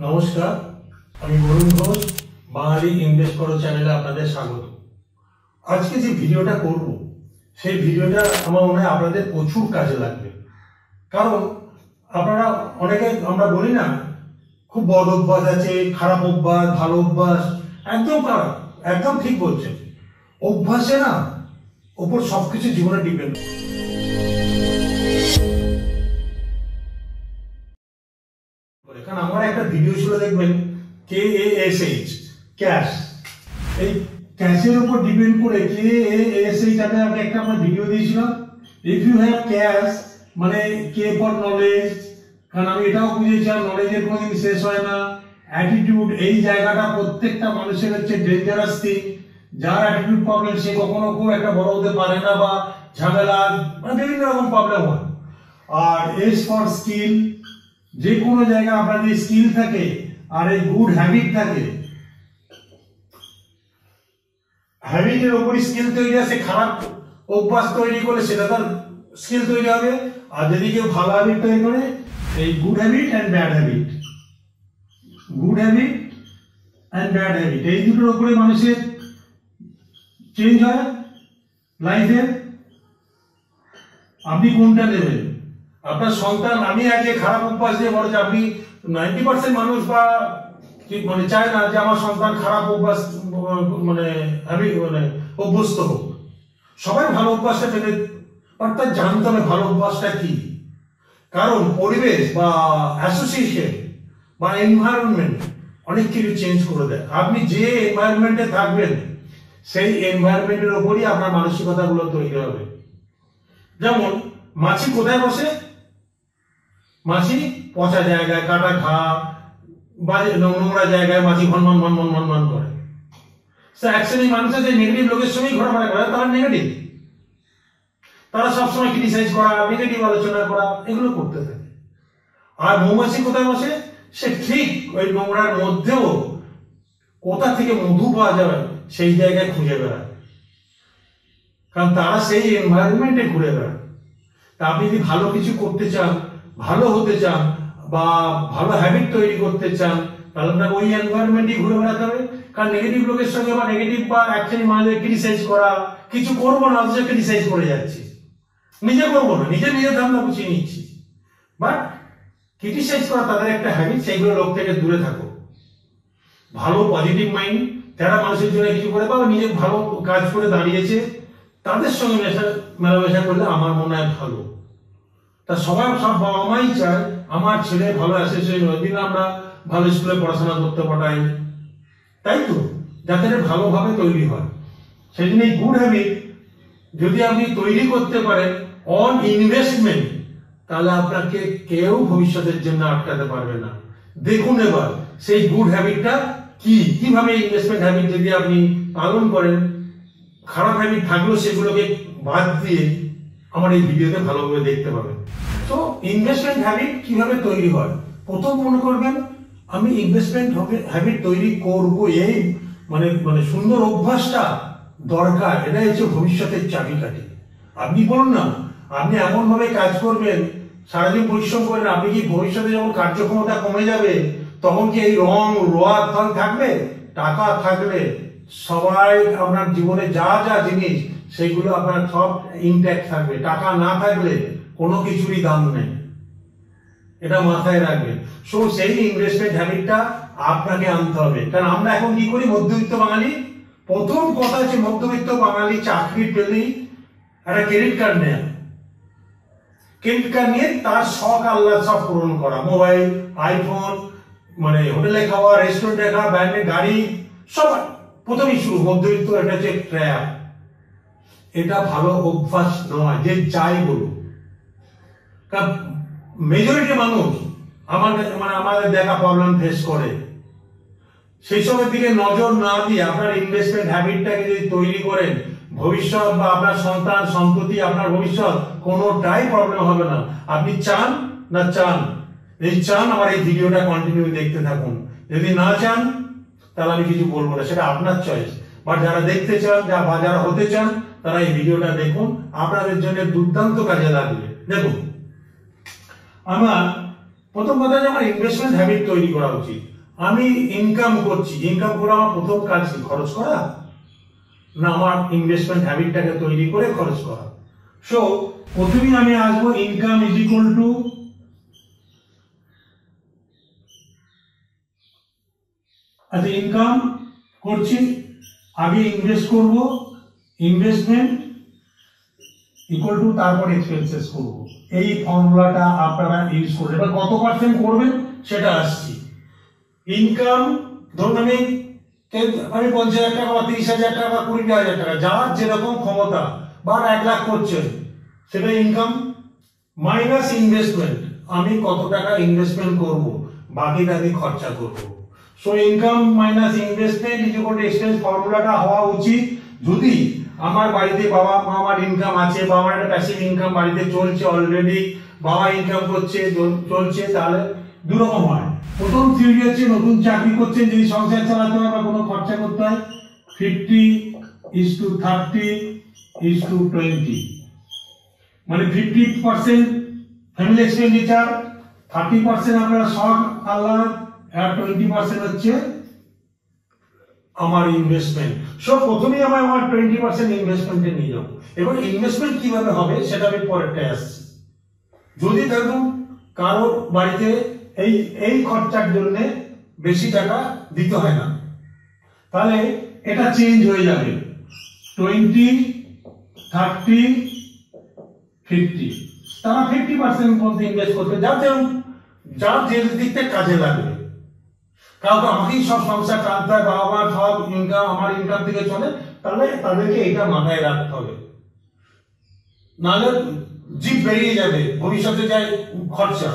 নমস্কার, আমি বরুণ ঘোষ। বাঙালি ইনভেস্ট করো চ্যানেলে আপনাদের স্বাগত। আজকে যে ভিডিওটা করব সেই ভিডিওটা আমার মনে হয় আপনাদের প্রচুর কাজে লাগবে। কারণ আপনারা অনেকে আমরা বলি না, খুব বদ অভ্যাস আছে, খারাপ অভ্যাস, ভালো অভ্যাস। একদম খারাপ, একদম ঠিক বলছেন। অভ্যাসে না ওপর সবকিছু জীবনে ডিপেন্ড। কারণ আমার একটা ভিডিও ছিল, দেখবেন KASH, ক্যাশ। এই ক্যাশের উপর ডিপেন্ড করে KASH আমি একটা আমার ভিডিও দিয়েছিলাম। ইফ ইউ হ্যাভ ক্যাশ মানে K ফর নলেজ, কারণ আমি এটাও বুঝেছিলাম নলেজের কোনোদিন শেষ হয় না। অ্যাটিটিউড, এই জায়গাটা প্রত্যেকটা মানুষের হচ্ছে ডেঞ্জারাস থিং। যার অ্যাটিটিউড প্রবলেম সে কখনো খুব একটা বড় হতে পারে না, বা ঝামেলা বিভিন্ন রকম প্রবলেম হয়। আর S ফর স্কিল, যে কোনো জায়গায় আপনার যে স্কিল থাকে আর এই গুড হ্যাবিট থাকে, হ্যাবিটের উপর স্কিল তৈরি আছে। খারাপ অভ্যাস তৈরি করলে সেটা তার স্কিল তৈরি হবে। আর যদি কেউ ভালো হ্যাবিট তৈরি করে, এই good habit and bad habit, good habit and bad habit, এই দুটোর উপরে মানুষের চেঞ্জ হয় লাইফে। আপনি কোনটা নেবেন? আপনার সন্তান, আমি আজকে খারাপ অভ্যাস দিয়ে বড়, আপনি 90% মানুষ বা মানে চায় না যে আমার সন্তান খারাপ অভ্যাস মানে অভ্যস্ত হোক। সবাই ভালো অভ্যাসটা পেলে, অর্থাৎ জানতে হবে ভালো অভ্যাসটা কি। কারণ পরিবেশ বা অ্যাসোসিয়েশন বা এনভায়রনমেন্ট অনেক কিছু চেঞ্জ করে দেয়। আপনি যে এনভায়রনমেন্টে থাকবেন সেই এনভায়রনমেন্টের উপরই আপনার মানসিকতাগুলো তৈরি হবে। যেমন মাছি কোথায় বসে? মাছি পচা জায়গায়, কাটা ঘা, নোংরা জায়গায় মাছি ভনভন ভনভন ভনভন করে। এক শ্রেণীর মানুষ আছে নেগেটিভ লোকের সঙ্গেই ঘোরাফেরা করে, তারা নেগেটিভ, তারা সবসময় ক্রিটিসাইজ করা, নেগেটিভ আলোচনা করা, এগুলো করতে থাকে। আর মৌমাছি কোথায় বসে? সে ঠিক ওই নোংরার মধ্যেও কোথা থেকে মধু পাওয়া যাবে সেই জায়গায় খুঁজে বেড়ায়, কারণ তারা সেই এনভায়রনমেন্টে ঘুরে বেড়ায়। তা আপনি যদি ভালো কিছু করতে চান, ভালো হতে চান, বা ভালো হ্যাবিট তৈরি করতে চান, তাহলে আপনাকে ওই এনভায়রনমেন্টই ঘুরে বেড়াতে হবে। কারণ নেগেটিভ লোকের সঙ্গে বা নেগেটিভ বা অ্যাকচুয়ালি মানুষের ক্রিটিসাইজ করা, কিছু করবো না অথচ ক্রিটিসাইজ করে যাচ্ছি, নিজে করবো না, নিজের ধান্দা গুছিয়ে নিচ্ছি, বাট ক্রিটিসাইজ করা তাদের একটা হ্যাবিট। সেইগুলো লোক থেকে দূরে থাকো। ভালো পজিটিভ মাইন্ড যারা মানুষের জন্য কিছু করে বা নিজে ভালো কাজ করে দাঁড়িয়েছে, তাদের সঙ্গে মেলামেশা করলে আমার মনে হয় ভালো। তা সব বাবা মাই চায় আমার ছেলে ভালো অ্যাসোসিয়েশন হয়, দিন আমরা ভালো স্কুলে পড়াশোনা করতে পাঠাই, তাই তো, যাতে ভালোভাবে তৈরি হয়। সেই জন্য এই গুড হ্যাবিট যদি আপনি তৈরি করতে পারেন অন ইনভেস্টমেন্ট, তাহলে আপনাকে কেউ ভবিষ্যতের জন্য আটকাতে পারবে না। দেখুন এবার সেই গুড হ্যাবিটটা কি, কিভাবে ইনভেস্টমেন্ট হ্যাবিট যদি আপনি পালন করেন, খারাপ হ্যাবিট থাকলেও সেগুলোকে বাদ দিয়ে আমার এই ভিডিওতে ভালোভাবে দেখতে পাবেন। তো ইনভেস্টমেন্ট হ্যাবিট কিভাবে তৈরি হয়? প্রথম মনে করবেন আমি ইনভেস্টমেন্ট হ্যাবিট তৈরি করব, এই মানে সুন্দর অভ্যাসটা দরকার। এটা হচ্ছে ভবিষ্যতের চাবিকাঠি। আপনি বলুন না, আপনি এমন ভাবে কাজ করবেন, সারাদিন পরিশ্রম করেন, আপনি কি ভবিষ্যতে যখন কার্যক্ষমতা কমে যাবে তখন কি এই রোয়াদ থাকবে? টাকা থাকলে সবাই আপনার জীবনে যা যা জিনিস সেইগুলো আপনার সব ইনট্যাক্ট থাকবে। টাকা না থাকলে কোনো কিছুরই দাম নেই, এটা মাথায় রাখবেন। সো সেই ইনভেস্টমেন্ট হ্যাবিটটা আপনাকে আনতে হবে। কারণ আমরা এখন কি করি, মধ্যবিত্ত বাঙালি, প্রথম কথা হচ্ছে মধ্যবিত্ত বাঙালি চাকরি পেলেই একটা ক্রেডিট কার্ড নেয়। ক্রেডিট কার্ড নিয়ে তার শখ আহ্লাদ সব পূরণ করা, মোবাইল, আইফোন, মানে হোটেলে খাওয়া, রেস্টুরেন্টে খাওয়া, ব্র্যান্ডের গাড়ি, সব প্রথমেই শুরু। মধ্যবিত্ত এটা হচ্ছে ট্র্যাপ। এটা ভালো অভ্যাস নয়, যে যাই বলুন। কারণ মেজরিটি মানুষ আমাদের দেখা প্রবলেম ফেস করে। সেই সবের দিকে নজর না দিয়ে আপনার ইনভেস্টমেন্ট হ্যাবিটটাকে যদি তৈরি করেন, ভবিষ্যৎ বা আপনার সন্তান সন্ততি, আপনার ভবিষ্যৎ কোনোটাই প্রবলেম হবে না। আপনি চান না চান, যদি চান আমার এই ভিডিওটা কন্টিনিউ দেখতে থাকুন। যদি না চান তাহলে আমি কিছু বলবো না, সেটা আপনার চয়েস। বাট যারা দেখতে চান বা যারা হতে চান তারা এই ভিডিওটা দেখুন, আপনাদের জন্য দুর্দান্ত কাজে লাগবে। দেখুন, আমার প্রথম কথা যে আমার ইনভেস্টমেন্ট হ্যাবিট তৈরি করা উচিত। আমি ইনকাম করছি, ইনকাম করে আমার প্রথম কাজ কি খরচ করা, না আমার ইনভেস্টমেন্ট হ্যাবিটটাকে তৈরি করে খরচ করা। সো প্রথমেই আমি আসবো ইনকাম ইজ ইকুয়াল টু আচ্ছা ইনকাম করছি, আগে ইনভেস্ট করব, ইনভেস্টমেন্ট ইকুয়াল টু তারপর এক্সপেন্সেস করব। এই ফর্মুলাটা আপনারা ইউজ করবেন। এবার কত পার্সেন্ট করবেন সেটা আসছি। ইনকাম ধরুন আমি 50,000 টাকা বা 30,000 টাকা বা 20,000 টাকা, যার যেরকম ক্ষমতা, বা 1 লাখ করছেন, সেটা ইনকাম মাইনাস ইনভেস্টমেন্ট। আমি কত টাকা ইনভেস্টমেন্ট করব, বাকিটা আমি খরচা করব। So income minus investment is equal to expense. ফর্মুলাটা হওয়া উচিত যদি আমার বাড়িতে বাবা মা আমার ইনকাম আছে, বা আমার একটা প্যাসিভ ইনকাম বাড়িতে চলছে অলরেডি, বাবা ইনকাম করছে চলছে, তাহলে দুরকম হয়। প্রথম থিওরি হচ্ছে নতুন চাকরি করছেন, যদি সংসার চালাতে হয় বা কোনো খরচা করতে হয়, 50:30:20, মানে 50% ফ্যামিলি এক্সপেন্ডিচার, 30% আপনারা শখ আহ্লাদ, আর 20% হচ্ছে আমার ইনভেস্টমেন্ট। সো প্রথমেই আমি আমার 20% ইনভেস্টমেন্টে নিয়ে যাবো। এবার ইনভেস্টমেন্ট কিভাবে হবে সেটা আমি পরেরটায় আসছি। যদি ধরুন কারোর বাড়িতে এই খরচার জন্য বেশি টাকা দিতে হয় না, তাহলে এটা চেঞ্জ হয়ে যাবে 20:30:50। তারা 50% মধ্যে ইনভেস্ট করবে, যার যে দিক থেকে কাজে লাগবে। কাউকে আমাকেই সব সংসার টানতে হয়, বাবা মা সব ইনকাম আমার ইনকাম থেকে চলে, তাহলে তাদেরকে এটা মাথায় রাখতে হবে, নাহলে জিপ বেরিয়ে যাবে ভবিষ্যতে যায় খরচা।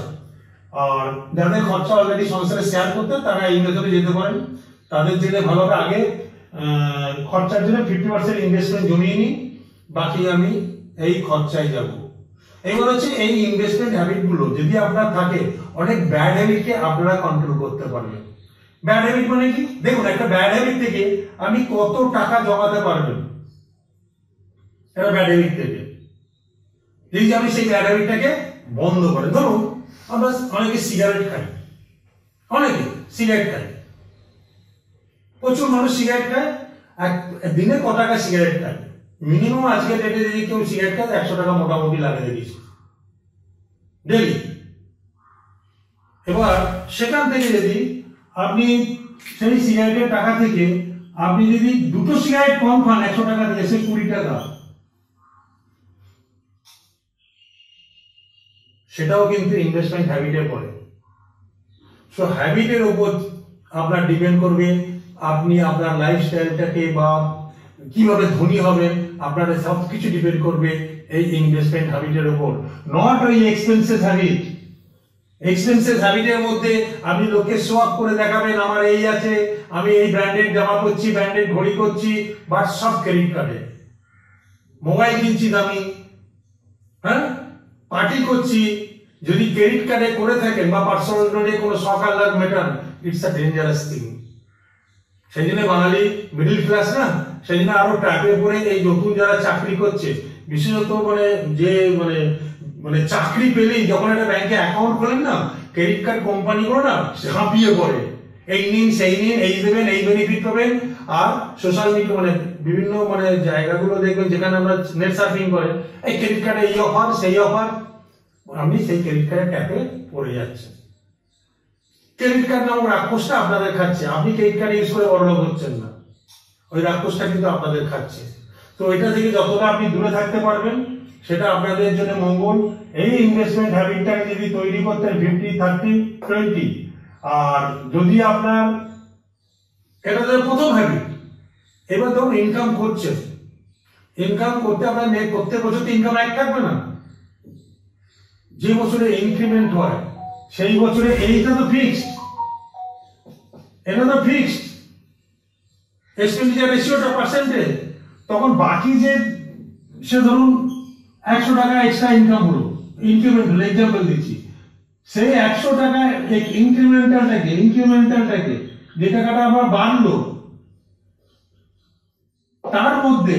আর যাদের খরচা অলরেডি সংসারে শেয়ার করতে, তারা এই মেথডে যেতে পারেন। তাদের জন্য ভালোভাবে আগে খরচার জন্য 50% ইনভেস্টমেন্ট জমিয়ে নিই, বাকি আমি এই খরচায় যাব। এবার হচ্ছে এই ইনভেস্টমেন্ট হ্যাবিট গুলো যদি আপনার থাকে, অনেক ব্যাড হ্যাবিটকে আপনারা কন্ট্রোল করতে পারবেন। ব্যাড হ্যাবিট মানে কি? দেখুন, একটা ব্যাড হ্যাবিট থেকে আমি কত টাকা জমাতে পারবেন, এটা ব্যাড হ্যাবিট থেকে। যদি আমি সেই ব্যাড হ্যাবিটটাকে বন্ধ করে, ধরুন আমরা অনেকে সিগারেট খাই, প্রচুর মানুষ সিগারেট খায়। দিনে ক টাকা সিগারেট খায়? মিনিমাম আজকে ডেটে যদি কেউ সিগারেট খায় 100 টাকা মোটামুটি লাগে দেখিস ডেলি। এবার সেখান থেকে যদি আপনি সেই সিগারেটের টাকা থেকে আপনি যদি দুটো সিগারেট কম খান 100 টাকা থেকে, সে 20 টাকা, সেটাও কিন্তু ইনভেস্টমেন্ট হ্যাবিটে পড়ে। সো হ্যাবিটের উপর আপনার ডিপেন্ড করবে আপনি আপনার লাইফস্টাইলটাকে বা কিভাবে ধনী হবেন, আপনার সবকিছু ডিপেন্ড করবে এই ইনভেস্টমেন্ট হ্যাবিটের উপর, নট ওই এক্সপেন্সেস হ্যাবিট। এক্সপেন্সেস হ্যাবিটের মধ্যে আপনি লোককে শো অফ করে দেখাবেন, আমার এই আছে, আমি এই ব্র্যান্ডেড জামা পরছি, ব্র্যান্ডেড ঘড়ি করছি, বাট সব ক্রেডিট কার্ডে। মোবাইল কিনছি দামি, হ্যাঁ, পার্টি করছি, যদি ক্রেডিট কার্ডে করে থাকেন বা পার্সোনাল লোনে কোনো শখ আহ্লাদ মেটান, ইটস আ ডেঞ্জারাস থিং। সেই জন্য বাঙালি মিডল ক্লাস না, সেই জন্য আরো ট্র্যাপে পড়ে এই নতুন যারা চাকরি করছে, বিশেষত মানে চাকরি পেলেই যখন একটা ব্যাংকে অ্যাকাউন্ট খোলেন না, ক্রেডিট কার্ড কোম্পানিগুলো না ঝাঁপিয়ে পড়ে, এই নিন সেই নিন, এই দেবেন, এই বেনিফিট পাবেন। আর সোশ্যাল মিডিয়া বিভিন্ন জায়গাগুলো দেখবেন যেখানে আমরা নেট সার্ফিং করেন, এই ক্রেডিট কার্ডে এই অফার সেই অফার, আপনি সেই ক্রেডিট কার্ডের ট্যাপে পড়ে যাচ্ছেন। ক্রেডিট কার্ড নামক রাক্ষসটা আপনাদের খাচ্ছে, আপনি ক্রেডিট কার্ড ইউজ করে বড়লোক হচ্ছেন না, ওই রাক্ষসটা কিন্তু আপনাদের খাচ্ছে। তো এটা থেকে যতটা আপনি দূরে থাকতে পারবেন সেটা আপনাদের জন্য মঙ্গল। এই ইনভেস্টমেন্ট হ্যাবিটটাকে যদি তৈরি করতেন 50:30:20, আর যদি আপনার এটা তো প্রথম হ্যাবিট। এবার ধরুন ইনকাম করছেন, ইনকাম করতে আপনার প্রত্যেক বছর তো ইনকাম এক থাকবে না, যে বছরে ইনক্রিমেন্ট হয় সেই বছরে এইটা তো ফিক্সড, এটা তো ফিক্সড এক্সপেন্ডিচার রেশিওটা পার্সেন্টেজ। তখন বাকি যে সে ধরুন 100 টাকা এক্সট্রা ইনকাম হলো, ইনক্রিমেন্ট হলো, এক্সাম্পল দিচ্ছি, সেই 100 টাকা ইনক্রিমেন্টালটাকে যে টাকাটা আবার বাড়লো, তার মধ্যে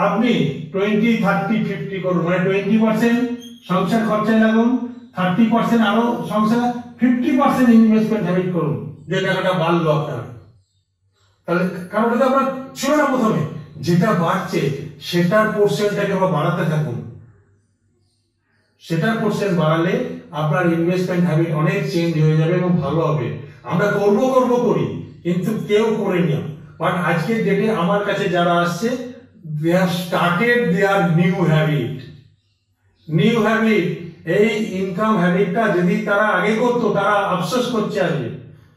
আপনি 20:30:50 করুন, মানে 20% সংসার খরচায় লাগুন, 30% আরো সংসার 50% ইনভেস্টমেন্ট হ্যাবিট করুন, যে টাকাটা বাড়লো আপনার। তাহলে কারণ এটা আপনার ছিল না প্রথমে, যেটা বাড়ছে সেটার পোর্শনটাকে আবার বাড়াতে থাকুন। সেটার পোর্শন বাড়ালে আপনার ইনভেস্টমেন্ট হ্যাবিট অনেক চেঞ্জ হয়ে যাবে এবং ভালো হবে। আমরা করব করি, কিন্তু কেউ করে না। বাট আজকের ডেটে আমার কাছে যারা আসছে, they have started their new habit। এই ইনকাম হ্যাবিটটা যদি তারা আগে করতো, তারা আফসোস করছে আজকে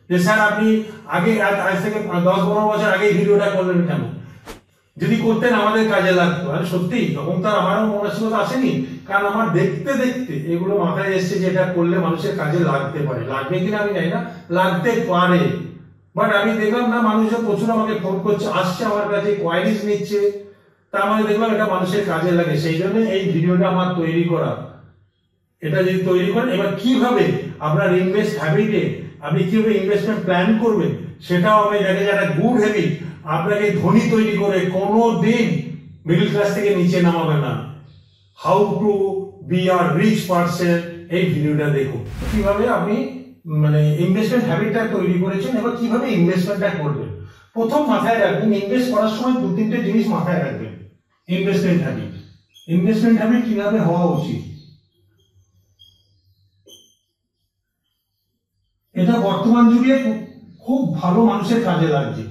যে স্যার আপনি আগে আজ থেকে 10-15 বছর আগে ভিডিওটা করলেন কেন? যদি করতেন আমাদের কাজে লাগতো। আর সত্যি তখন তো আমারও মানসিকতা আসেনি, কারণ আমার দেখতে দেখতে এগুলো মাথায় এসছে যে এটা করলে মানুষের কাজে লাগতে পারে। লাগবে কিনা আমি জানি না, লাগতে পারে। বাট আমি দেখলাম না, মানুষজন প্রচুর আমাকে ফোন করছে, আসছে আমার কাছে, কোয়ারিজ নিচ্ছে, তার মানে দেখলাম এটা মানুষের কাজে লাগে। সেই জন্য এই ভিডিওটা আমার তৈরি করা। এটা যদি তৈরি করেন, এবার কিভাবে আপনার ইনভেস্ট হ্যাবিটে আপনি কিভাবে ইনভেস্টমেন্ট প্ল্যান করবেন সেটাও আমি দেখে যারা গুড হ্যাবিট আপনাকে ধনী তৈরি করে কোনো দিন মিডল ক্লাস থেকে নিচে নামাবে না। How to be a rich person, এই ভিডিওটা দেখুন। কিভাবে আপনি মানে ইনভেস্টমেন্ট হ্যাবিটটা তৈরি করেছেন, এবার কিভাবে ইনভেস্টমেন্টটা করবেন। প্রথম মাথায় রাখবেন, ইনভেস্ট করার সময় 2-3টে জিনিস মাথায় রাখবেন। ইনভেস্টমেন্ট হ্যাবিট কিভাবে হওয়া উচিত, এটা বর্তমান যুগে খুব ভালো মানুষের কাজে লাগছে।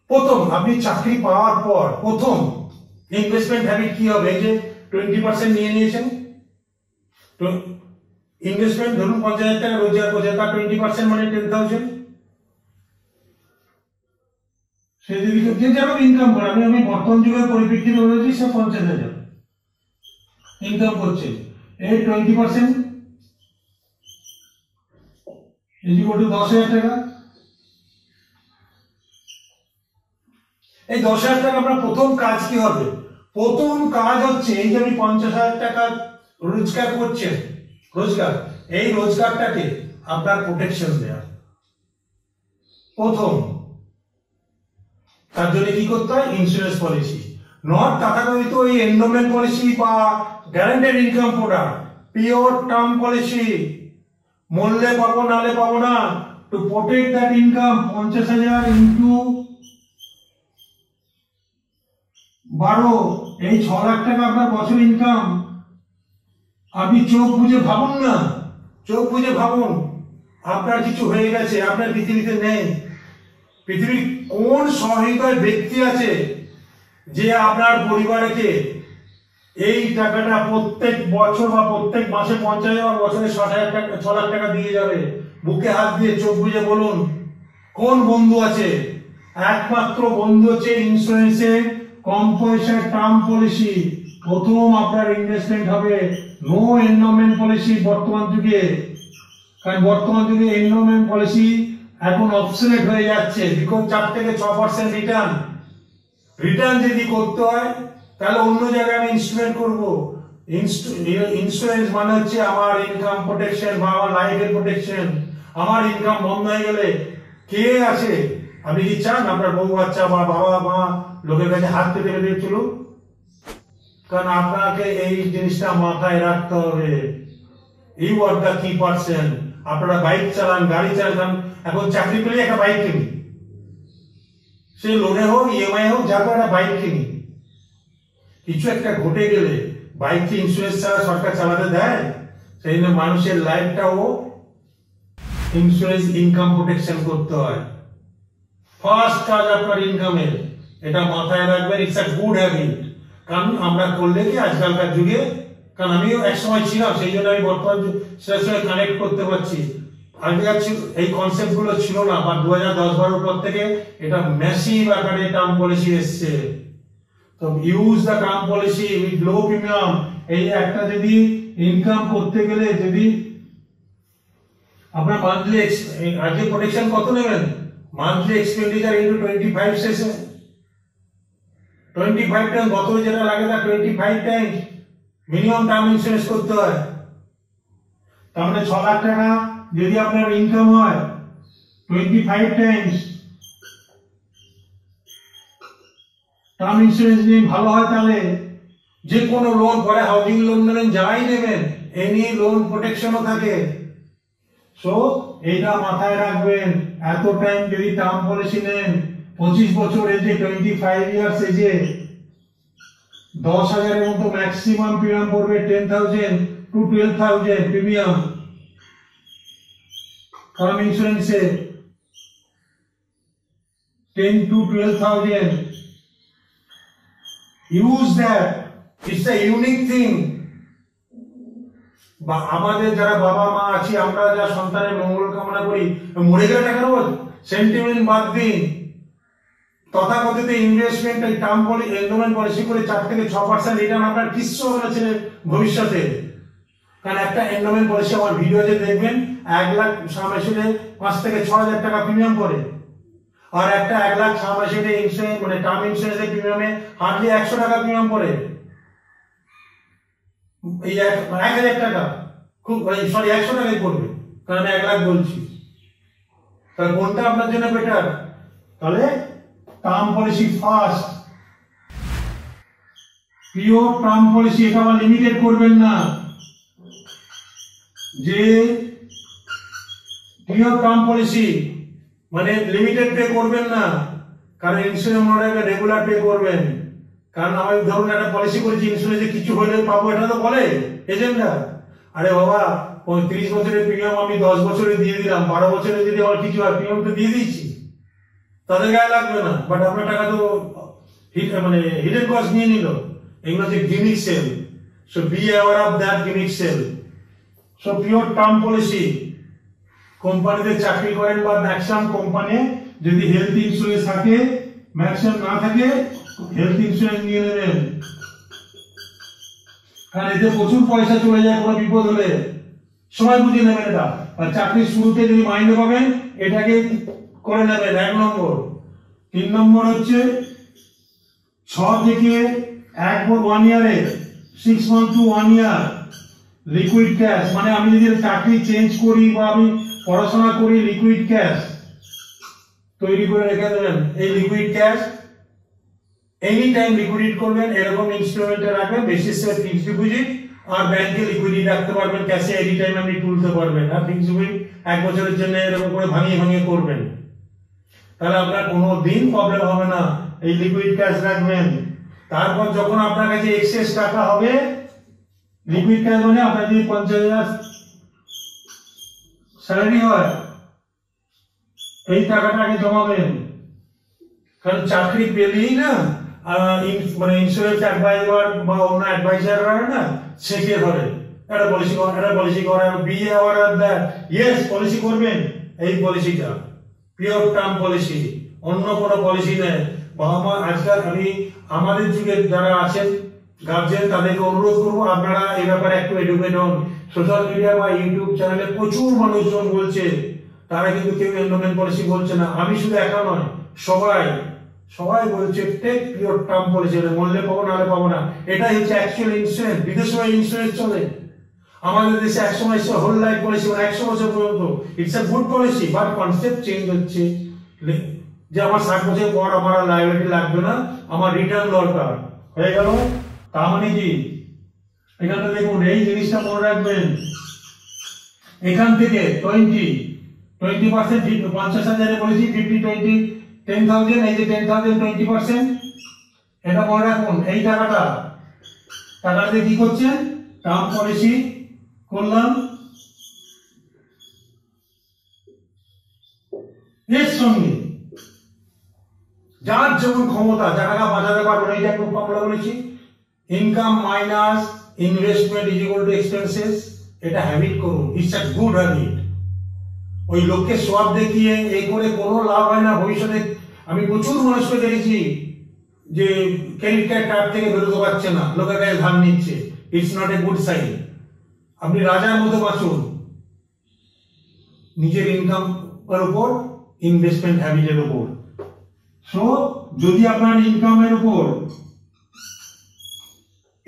প্রথম আপনি চাকরি পাওয়ার পর প্রথম ইনভেস্টমেন্ট হ্যাবিট কি হবে? যে 20% নিয়ে নিয়েছেন, তো ইনভেস্টমেন্ট ধরুন 50,000 টাকা রোজগার করছে, তার 20% মানে 10,000। সে যদি যে যেরকম ইনকাম করে, আমি বর্তমান যুগের পরিপ্রেক্ষিতে বলেছি, সে 50,000 ইনকাম করছে, এই 20% is equal to 10,000 টাকা। এই 10,000 টাকা আপনার প্রথম কাজ কি হবে? প্রথম কাজ হচ্ছে এই যে আমি 50,000 টাকা রোজগার করছেন, এই রোজগারটাকে আপনার প্রোটেকশন দেয়া প্রথম। তার জন্য কি করতে হয়? ইন্স্যুরেন্স পলিসি, নট তথাকথিত ওই এন্ডোমেন্ট পলিসি বা guaranteed income product, pure term policy, মরলে পাবো নালে পাবো না। To protect that income 50,000 into 12, এই 6 লাখ টাকা আপনার বছর ইনকাম। আপনি চোখ বুঝে ভাবুন না, চোখ বুঝে ভাবুন আপনার কিছু হয়ে গেছে, আপনার পৃথিবীতে নেই। পৃথিবীর কোন সহৃদয় ব্যক্তি আছে যে আপনার পরিবারকে এই টাকাটা প্রত্যেক বছর বা প্রত্যেক মাসে 50,000, বছরে 60,000 টাকা, 6 লাখ টাকা দিয়ে যাবে? বুকে হাত দিয়ে চোখ বুঝে বলুন কোন বন্ধু আছে? একমাত্র বন্ধু হচ্ছে ইন্স্যুরেন্সের কম পয়সার টার্ম পলিসি। প্রথম আপনার ইনভেস্টমেন্ট হবে নো এন্ডোমেন্ট পলিসি বর্তমান যুগে, কারণ বর্তমান যুগে এন্ডোমেন্ট পলিসি এখন অবসোলেট হয়ে যাচ্ছে। বিকজ 4 থেকে 6% রিটার্ন যদি করতে হয় তাহলে অন্য জায়গায় আমি ইনস্ট্রুমেন্ট করবো। ইন্স্যুরেন্স মানে হচ্ছে আমার ইনকাম প্রোটেকশন বা আমার লাইফের প্রোটেকশন। আমার ইনকাম বন্ধ হয়ে গেলে কে আছে? আপনি কি চান আপনার বউ বাচ্চা বা বাবা মা লোকের কাছে হাত পেতে পেতে চলুক? কারণ আপনাকে এই জিনিসটা মাথায় রাখতে হবে। ইউ আর দ্য কি পারসন। আপনারা বাইক চালান, গাড়ি চালান, এখন চাকরি পেলে একটা বাইক কিনি, সে লোনে হোক ইএমআই হোক, যাকে একটা বাইক কিনি। কিছু একটা ঘটে গেলে বাইককে ইন্স্যুরেন্স ছাড়া সরকার চালাতে দেয়? সেই জন্য মানুষের লাইফটাও ইন্স্যুরেন্স ইনকাম প্রোটেকশন করতে হয়। ফার্স্ট কাজ আপনার ইনকামের, এটা মাথায় রাখবেন। It's a good habit. কারণ আমরা করলে কি আজকালকার যুগে, কারণ আমিও এক সময় ছিলাম, সেই জন্য আমি বর্তমান সেটার সঙ্গে কানেক্ট করতে পারছি। আগেকার এই কনসেপ্ট গুলো ছিল না, বা 2010-12 পর থেকে এটা ম্যাসিভ আকারে টার্ম পলিসি এসছে। তো use the term policy with low premium. এই একটা যদি ইনকাম করতে গেলে যদি আপনার মান্থলি আজকে প্রোটেকশন কত নেবেন? মান্থলি এক্সপেন্ডিচার ইনটু 25 শেষে 25 টাইম বছরে যেটা লাগে না 25 টাইম মিনিমাম টার্ম ইন্স্যুরেন্স করতে হয়। তার মানে 6 লাখ টাকা যদি আপনার ইনকাম হয় 25 টাইমস টার্ম ইন্স্যুরেন্স নিয়ে ভালো হয়, তাহলে যে কোনো লোন, পরে হাউজিং লোন নেবেন, যাই নেবেন, এনি লোন প্রোটেকশনও থাকে। সো এইটা মাথায় রাখবেন, এত টাইম যদি টার্ম পলিসি নেন 25 বছর এজে 25 ইয়ার্স এজে 10,000 এর মতো ম্যাক্সিমাম প্রিমিয়াম পড়বে 10,000 two 12,000 premium term ইন্স্যুরেন্সে 10 to 12,000. Use that. It's a unique thing. বা আমাদের যারা বাবা মা আছি, আমরা যা সন্তানের মঙ্গল কামনা করি, মরে গেলে টাকা নেব, সেন্টিমেন্ট বাদ দিন। তথাকথিত ইনভেস্টমেন্ট এই টার্ম পলিসি এন্ডোমেন্ট পলিসি করে 4 থেকে 6% রিটার্ন আপনার কিচ্ছু হবে না ছেলে ভবিষ্যতে। কারণ একটা এন্ডোমেন্ট পলিসি আমার ভিডিওতে দেখবেন 1 লাখ সামনে 5 থেকে 6,000 টাকা প্রিমিয়াম পড়ে, আর একটা 1 লাখ সামনে ইন্স্যুরেন্স মানে টার্ম ইন্স্যুরেন্সের প্রিমিয়ামে হার্ডলি 100 টাকা প্রিমিয়াম পড়ে। এই 1,000 টাকা খুব সরি 100 টাকাই পড়বে, কারণ আমি 1 লাখ বলছি। তাহলে কোনটা আপনার জন্য বেটার? তাহলে term policy first, pure term policy. এটা আবার লিমিটেড করবেন না, যে পিওর টার্ম পলিসি মানে লিমিটেড পে করবেন না, কারণ ইন্স্যুরেন্স মনে রেগুলার পে করবেন। কারণ আমি ধরুন একটা পলিসি করেছি, ইন্স্যুরেন্সে কিছু হলে পাবো, এটা তো বলে এজেন্টরা। আরে বাবা 30 বছরের প্রিমিয়াম আমি 10 বছরে দিয়ে দিলাম, 12 বছরে যদি আমার কিছু হয় প্রিমিয়াম তো দিয়ে দিচ্ছি, তাদের গায়ে লাগবে না। বাট আপনার টাকা তো মানে হিডেন কস্ট নিয়ে নিল। এগুলো হচ্ছে gimmick sale. So be aware of that gimmick sale. So pure term policy, কোম্পানিতে চাকরি করেন বা ম্যাক্সিমাম কোম্পানি যদি হেলথ ইন্স্যুরেন্স থাকে, ম্যাক্সিমাম না থাকে হেলথ ইন্স্যুরেন্স নিয়ে নেবেন, কারণ এতে প্রচুর পয়সা চলে যায় কোনো বিপদ হলে। সময় বুঝে নেবেন এটা। আর চাকরির শুরুতে যদি মাইনে পাবেন এটাকে করে নেবেন 1 নম্বর। 3 নম্বর হচ্ছে 6 থেকে 1 ইয়ারে 6 মান্থ টু 1 ইয়ার লিকুইড ক্যাশ, মানে আমি যদি চাকরি চেঞ্জ করি বা আমি পড়াশোনা করি, লিকুইড ক্যাশ তৈরি করে রেখে দেবেন। এই liquid cash any time liquid করবেন, এরকম ইনস্ট্রুমেন্টে রাখবেন, বেসিস ফিক্সড ডিপোজিট, আর ব্যাংকে লিকুইডিটি রাখতে পারবেন, ক্যাশে এনি টাইম আপনি তুলতে পারবেন। আর ফিক্সড ডিপোজিট 1 বছরের জন্য এরকম করে ভাঙিয়ে ভাঙিয়ে করবেন, তাহলে আপনার কোনো দিন প্রবলেম হবে না। এই লিকুইড ক্যাশ রাখবেন। তারপর যখন আপনার কাছে এক্সেস টাকা হবে, লিকুইড ক্যাশ মানে আপনার যদি 50,000 স্যালারি হয়, এই টাকাটা আগে জমাবেন। কারণ চাকরি পেলেই না মানে ইন্স্যুরেন্স অ্যাডভাইজার বা অন্য অ্যাডভাইজাররা না শেখে ধরে, একটা পলিসি করেন, একটা পলিসি করেন, B aware of that. Yes, policy করবেন, এই পলিসিটা পিওর টার্ম পলিসি, অন্য কোনো পলিসি নেই। বাবা মা আজকাল আমি আমাদের যুগের যারা আছেন গার্জেন, তাদেরকে অনুরোধ করবো আপনারা এই ব্যাপারে একটু এডুকেট হন। সোশ্যাল মিডিয়া বা ইউটিউব চ্যানেলে প্রচুর মানুষজন বলছে, তারা কিন্তু কেউ এন্ডোমেন্ট পলিসি বলছে না। আমি শুধু একা নয়, সবাই বলছে টেক পিওর টার্ম পলিসি, মরলে পাবো নাহলে পাবো না। এটাই হচ্ছে অ্যাকচুয়াল ইন্স্যুরেন্স। বিদেশে ইন্স্যুরেন্স চলে, আমাদের দেশে 1 সময় হোল লাইফ পলিসি, মানে 100 বছর পর্যন্ত। It's a good policy, but concept change হচ্ছে যে আমার 60 বছর পর আমার লাইবিলিটি লাগবে না, আমার রিটার্ন দরকার হয়ে গেল। তার মানে কি, এখানে দেখুন এই জিনিসটা মনে রাখবেন, এখান থেকে 20% 50,000 পলিসি 50-20 10,000, এই যে 10,000 20%, এটা মনে রাখুন। এই টাকাটা দিয়ে কি করছেন, টার্ম পলিসি করলাম, এর সঙ্গে যার যেমন ক্ষমতা, যা টাকা বাঁচাতে পারবেন, এই যে একটু আমরা বলেছি income minus investment is equal to expenses. এটা হ্যাবিট করুন, ইটস আ গুড হ্যাবিট। ওই লোককে সব দেখিয়ে এই করে কোনো লাভ হয় না ভবিষ্যতে। আমি প্রচুর মানুষকে দেখেছি যে ক্রেডিট কার্ড থেকে বেরোতে পারছে না, লোকের কাছে ধার নিচ্ছে। It's not a good sign. আপনি রাজার মতো বাঁচুন, নিজের ইনকাম এর উপর, ইনভেস্টমেন্ট হ্যাবিটের উপর। সো যদি আপনার ইনকামের উপর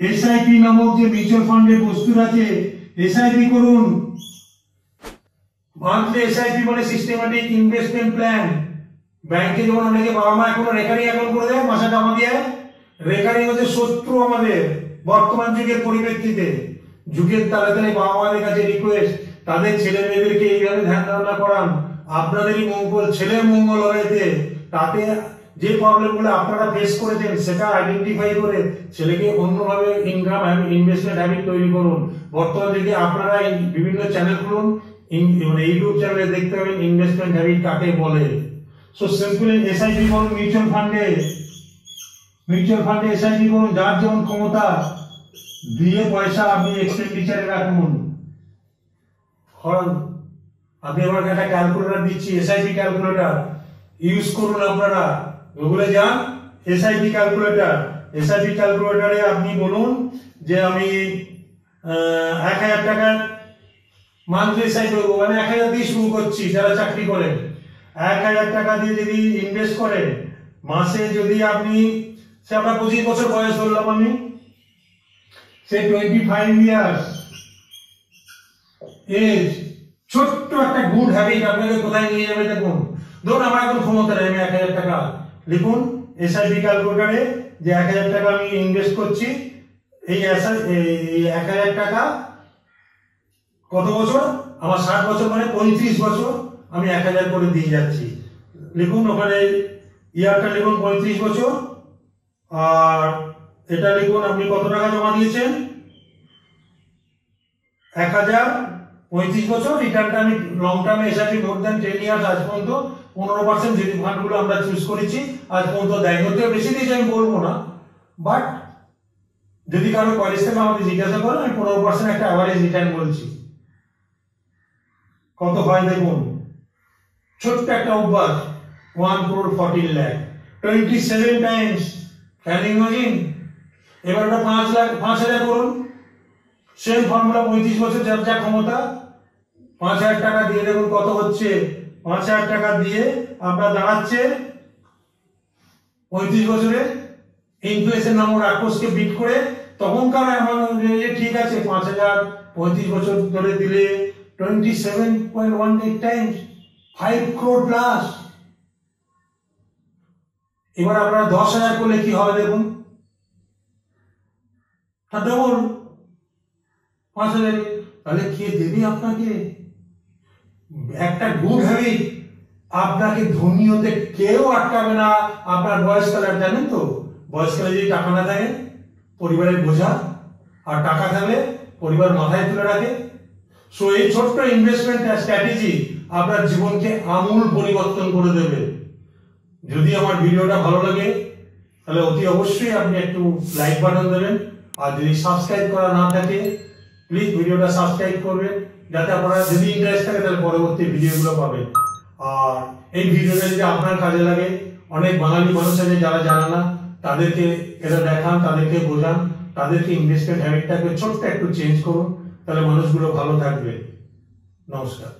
এসআইপি নামক যে মিউচুয়াল ফান্ডের বস্তু আছে, এসআইপি করুন। মান্থলি এসআইপি মানে সিস্টেমেটিক ইনভেস্টমেন্ট প্ল্যান। ব্যাংকে যেমন অনেকে বাবা মা এখনো রেকারিং অ্যাকাউন্ট করে দেয়, মাসে জমা দিয়ে। রেকারিং হচ্ছে শত্রু আমাদের বর্তমান যুগের পরিপ্রেক্ষিতে। যুগের তালে তালে বাবা মাদের কাছে রিকোয়েস্ট, তাদের ছেলে মেয়েদেরকে এইভাবে ধ্যান ধারণা করান, আপনাদেরই মঙ্গল, ছেলের মঙ্গল হয়েছে। তাতে যে প্রবলেমগুলো আপনারা ফেস করেছেন সেটা আইডেন্টিফাই করে ছেলেকে অন্যভাবে ইনকাম ইনভেস্টমেন্ট হ্যাবিট তৈরি করুন। বর্তমানে যদি আপনারা বিভিন্ন চ্যানেল খুলুন, মানে ইউটিউব চ্যানেলে দেখতে পাবেন ইনভেস্টমেন্ট হ্যাবিট কাকে বলে। সো সিম্পলি এসআইপি করুন, মিউচুয়াল ফান্ডে এসআইপি করুন, যার যেমন ক্ষমতা দিয়ে পয়সা আপনি এক্সপেন্ডিচারে রাখুন। আমি আমার একটা ক্যালকুলেটর দিচ্ছি, এসআইপি ক্যালকুলেটর ইউজ করুন। আপনারা গুগলে যান, এসআইপি ক্যালকুলেটর। এসআইপি ক্যালকুলেটরে আপনি বলুন যে আমি 1000 টাকা মান্থলি এসআইপি করবো, মানে 1000 দিয়ে শুরু করছি। যারা চাকরি করেন 1000 টাকা দিয়ে যদি ইনভেস্ট করেন, মাসে যদি আপনি সে আপনার 25 বছর বয়স ধরলাম আমি, সে 25 ইয়ার্স এজ, ছোট্ট একটা গুড হ্যাবিট আপনাকে কোথায় নিয়ে যাবে দেখুন। ধরুন আমার এখন ক্ষমতা নেই, আমি 1000 টাকা লিখুন এসআইপি ক্যালকুলেটরে যে 1000 টাকা আমি ইনভেস্ট করছি। এই 1000 টাকা কত বছর? আমার 60 বছর, মানে 35 বছর আমি 1000 করে দিয়ে যাচ্ছি। লিখুন ওখানে ইয়ারটা লিখুন 35 বছর, আর এটা লিখুন আপনি কত টাকা জমা দিয়েছেন 1000, 35 বছর। রিটার্নটা আমি লং টার্মে এসআইপি মোর দ্যান 10 ইয়ার্স আজ পর্যন্ত 15% যে ফান্ডগুলো আমরা চুজ করেছি আজ পর্যন্ত দেয়। হতে বেশি দিয়েছি আমি বলবো না, বাট যদি কারো কোয়ারিজ থেকে আমাকে জিজ্ঞাসা করেন আমি 15% একটা অ্যাভারেজ রিটার্ন বলছি। কত হয় দেখুন, ছোট্ট একটা অভ্যাস 1 crore 14 lakh 27 times. Can you imagine? এবার ওটা 5,000 করুন, সেম ফর্মুলা 35 বছর যার যা ক্ষমতা, 5000 টাকা দিয়ে দেখুন কত হচ্ছে। 5000 টাকা দিয়ে আপনার দাঁড়াচ্ছে 35 বছরে ইনফ্লেশন নামক রাক্ষসকে বিট করে। তখনকার এমন ঠিক আছে 5000 35 বছর ধরে দিলে 27.18 টাইমস 5 crore প্লাস। এবার আপনারা 10,000 করলে কি হবে দেখুন, ডবল 5000। তাহলে কে দেবে আপনাকে? একটা গুড হ্যাবিট আপনাকে ধনী হতে কেউ আটকাবে না। আপনার বয়সকালে জানেন তো, বয়সকালে যদি টাকা না থাকে পরিবারের বোঝা, আর টাকা থাকলে পরিবার মাথায় তুলে রাখে। সো এই ছোট্ট ইনভেস্টমেন্ট স্ট্র্যাটেজি আপনার জীবনকে আমূল পরিবর্তন করে দেবে। যদি আমার ভিডিওটা ভালো লাগে তাহলে অতি অবশ্যই আপনি একটু লাইক বাটন দেবেন, আর যদি সাবস্ক্রাইব করা না থাকে প্লিজ ভিডিওটা সাবস্ক্রাইব করবেন, যাতে আপনারা যদি ইন্টারেস্ট থাকে তাহলে পরবর্তী ভিডিওগুলো পাবেন। আর এই ভিডিওটা যদি আপনার কাজে লাগে, অনেক বাঙালি মানুষ আছে যারা জানে না, তাদেরকে এটা দেখান, তাদেরকে বোঝান, তাদেরকে ইনভেস্টমেন্ট হ্যাবিটটাকে ছোট্ট একটু চেঞ্জ করুন, তাহলে মানুষগুলো ভালো থাকবে। নমস্কার।